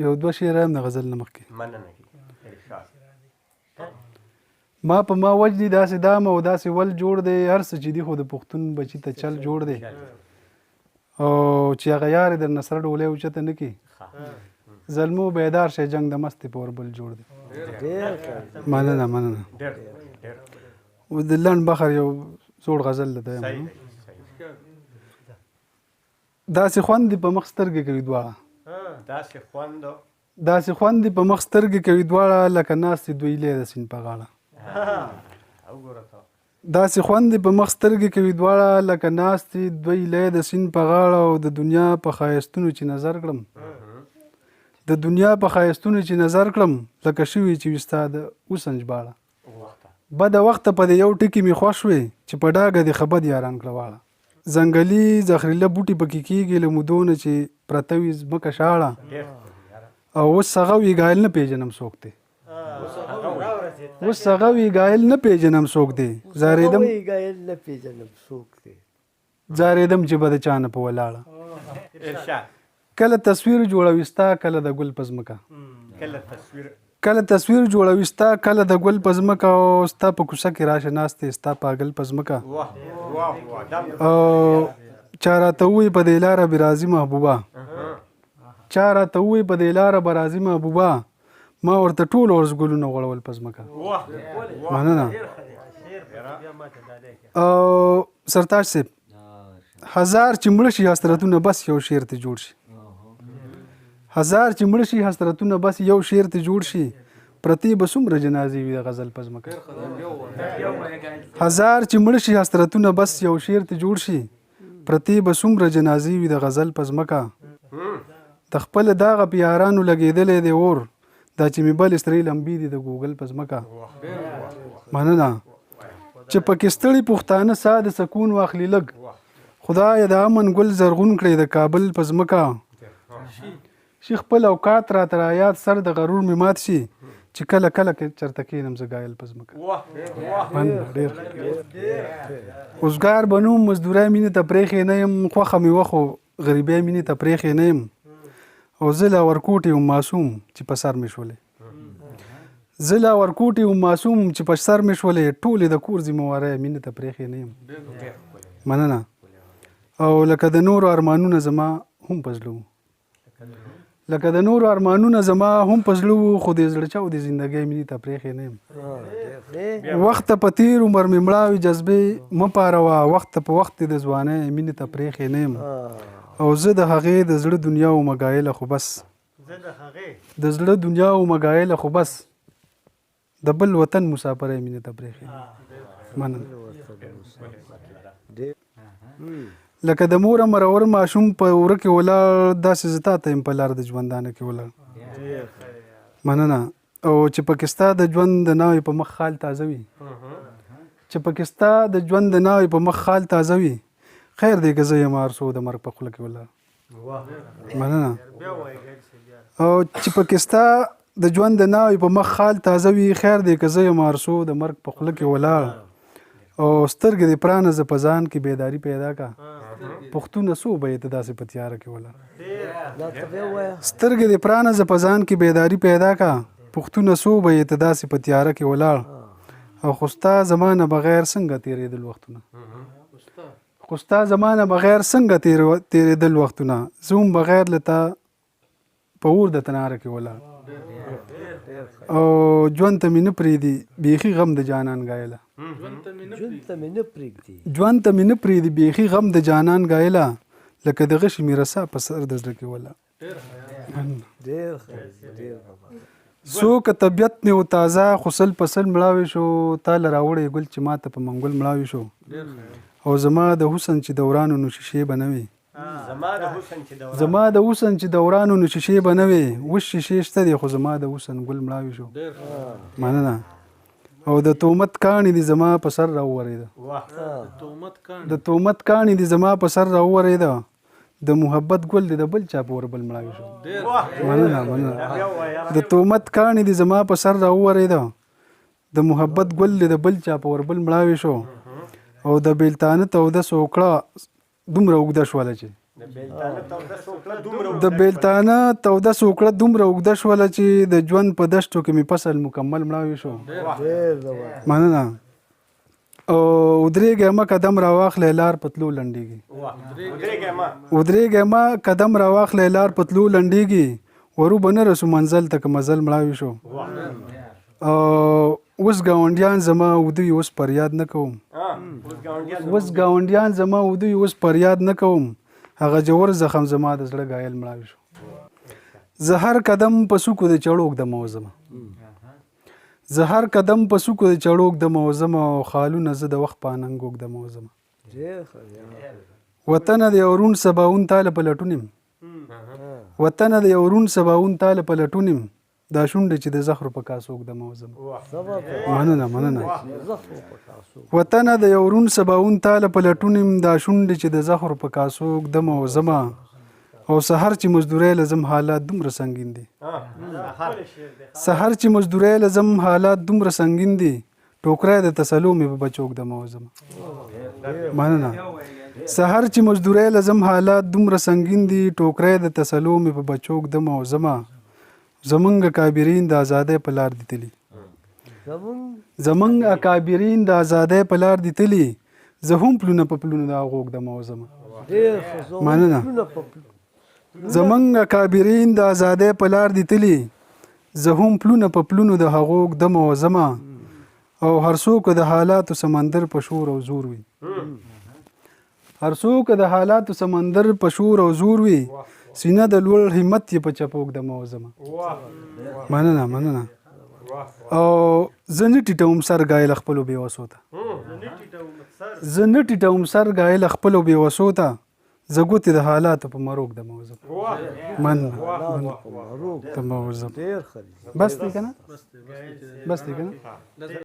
یو دوه شعره هم د غزل نه مخکې. مننه ما په ما وجدي داسې دام او داسې ول جوړ دی، هر څه چې دي خو د پښتون بچي ته چل جوړ دی، او چې هغه یار در نه سره ډولۍ اوچته نه کړي، زلمو بیدار شي جنګ د مستې په اوربل جوړ دی. مننه مننه. د لنډ بخر یو زوړ غزل دی. داسې خوند دي په مخ سترګې کوي دواړه، داسې خوند دي په مخ سترګې کوي دواړه، لکه ناستې دوی لی د سیند په غاړه. داسې خوند دي په مخ سترګې کوي دواړه، لکه ناستې دوی لی د سیند په غاړه. او د دنیا په ښایستونو چې نظر کړم، د دنیا په ښایستونو چې نظر کړم، لکه شوي چې وي ستا د اوسن ژباړه. بده وخته په دې یو ټکي مې خوښ وې، چې په ډاګه دې خبد یاران کړه واړه. ځنګلي زخریله بوټي پکې کېږي له مودونه چې پرته وي ځمکه شاړه. او اوس هغه وي ګایل نه پېژنم څوک دی، اوس هغه وي ګایل نه پېژنم څوک دی، زارېدم چې به د چا نه په ولاړه. کله تصویر جوړوي ستا کله د ګل په ځمکه، کله تصویر جوړوي ستا کله د ګل په ځمکه، او ستا په کوڅه کې راشه ناستې ستا پاګل په ځمکه. او چا راته ووایي په دې لاره به راځي محبوبه، چا راته ووایي په دې لاره به راځي محبوبه، ما ورته ټول ورځ ګلونه غوړول په ځمکه. مننه. او سرتاج صاحب، هزار چې مړه شي حسرتونه بس یو شعر ته جوړ شي، هزار چې مړه شي حسرتونه بس یو شعر ته جوړ شي، پرتی به څومره جنازې وي د غزل په ځمکه. هزار چې مړه شي حسرتونه بس یو شعر ته جوړ شي، پرتی به څومره جنازې وي د غزل په ځمکه. د خپل داغه په یارانو لګېدلی دی اور، دا چې مې بل سترې لمبې دي د ګوګل په ځمکه. مننه. چې پکې ستړي پښتانه ساه د سکون واخلي لږ، خدای د امن ګل زرغون کړی د کابل په ځمکه. شي خپل اوقات راته رایاد سر د غرور مې مات شي، چې کله کله چرته کښېنم زه ګایل په ځمکه. ډېر اوزګار به نوم مزدورۍ مینې ته پرېښې نه یم، خوښه مې وه خو غریبۍ مینې ته پرېښې نه یم. او زه لا ورکوټې وم معصوم چې په سر مې شولې، زه لا ورکوټې وم معصوم چې په سر مې شولې، ټولې د کور ذمهوارۍ مینې ته پرېښې نه یم. مننه. او لکه د نورو ارمانونه زما هم په زړه وو، لکه د نورو ارمانونه زما هم په زړه وو، خو د زړه چاو د زندګۍ مینې ته پرېښې نه یم. وخت په تېر عمر مې مړاوي جذبې مه پاروه، وخت په وخت د ځوانۍ مینې ته پرېښې نه یم. او زه د هغې د زړه دنیا و مګایله خو بس، د زړه دنیا و مګایله خو بس، د بل وطن مسافرۍ مینې ته پرېښې. مننه. لکه د مور مرور ماشوم په وره کې ولاړ، داسې زه تا ته یم په لار د ژوندانه کې ولاړ. مننه. او چې پکې ستا د ژوند د ناوې په مخ خال تازه وي، چې پکې ستا د ژوند د ناوې په مخ خال تازه وي، خیر دی که زه یم ارسو د مرګ په خوله کې ولاړ. مننه. او چې پکې ستا د ژوند د ناوې په مخ خال تازه وي، خیر دی که زه یم ارسو د مرګ په خوله کې ولاړ. او سترګې دې پرانیزه په ځان کې بیداري پیدا کا، پښتونه څو به یې ته داسې په تیاره کې ولاړ. سترګې دې پرانیزه په ځان کې بیداري پیدا کا، پښتونه څو به یې ته داسې په تیاره کې ولاړ. او خو ستا زمانه بغیر څنګه تېرېدل وختونه، خو ستا زمانه بغیر څنګه تېرېدل وختونه، زه هم بغیر له تا په اور د تناره کې ولاړ. او ژوند ته مې نه پرېږدي بیخي غم د جانان ګایله، ژوند ته مې نه پرېږدي بیخي غم د جانان ګایله، لکه د غشي مې رسا په سر د زړه کې ولاړ. څوک طبیعت مې و تازه، خو سل په سل مړاوی شو، تا له راوړی ګل چې ما ته په منګل مړاوی شو. او زما د حسن چې دورانو نو شیشې به نه وي، زما د حسن چې دورانو نو شیشې به نه وي، اوس شیشې شته دي خو زما د حسن ګل مړاوی شو. مننه. او د تهمت کاڼي دي زما په سر راوورېده، د تهمت کاڼي دي زما په سر راوورېده، د محبت ګل دی د بل چا په وربل مړاوی شو. مننه. مننه. د تهمت کاڼي دي زما په سر راوورېده، د محبت ګل دی د بل چا په وربل مړاوی شو. او د بیلتانه توده سوکړه دومره اوږده شوله چې د بیلتانه توده سوکړه دومره اوږده شوله چې د ژوند په دشتو کې مې فصل مکمل مړاوی شو. مننه. او ودرېږه مه قدم راواخلی لار په تلو لنډېږي. ودرېږه مه قدم راواخلی لار په تلو لنډېږي. ورو به نه رسو منزل ته که مزل مړاوی شو. اوس ګاونډیان زما ودوی اوس فریاد نه کوم. اوس ګاونډیان زما ودوی اوس فریاد نه کوم. هغه جوور زخم زما د زړه ګایل مړاوی شو. زه هر قدم په سوکو د چړو ږدمه وزمه. زه هر قدم په سوکو د چړو ږدمه وزمه او خالونه زه د وخت په اننګ ږدمه وزمه. وطنه د یو روڼ سباوون تاله په لټون یم. وطنه د یو روڼ سباوون تاله په لټون یم. دا شونډې چې د زخرو په کاسو ږدمه وزمه. مننه. وطنه د یو روڼ سباوون تاله په لټون یم. دا شونډې چې د زخرو په کاسو ږدمه وزمه. او سحر چې مزدورۍ لزم حالات دومره سنګین دي. سحر چې مزدورۍ لزم حالات دومره سنګین دي. ټوکری د تسلو مې په بچو ږدمه وزمه. مننه. سحر چې مزدورۍ لزم حالات دومره سنګین دي. ټوکری د تسلو مې په بچو ږدمه وزمه. زمونږ اکابرین د ازادۍ په لار دي تلي. زمونږ اکابرین د ازادۍ په لار دي تلي. زه هم پلونه په پلونو د هغو ږدمه وزمه. مننه. زمونږ اکابرین د ازادۍ په لار دي تلي. زه هم پلونه په پلونو د هغو ږدمه وزمه. او هر څوک د حالاتو سمندر په شور او زور وي. هر څوک د حالاتو سمندر په شور او زور وي. سینه د لوړ همت یې په چپو ږدمه وزمه. مننه. او زه نه ټیټوم سر ګایل خپلو بېوسو ته. زه نه ټیټوم سر ګایل خپلو بېوسو ته. زه ګوتې د حالاتو په مرو ږدمه وزمه. مننه. بس دی که نه؟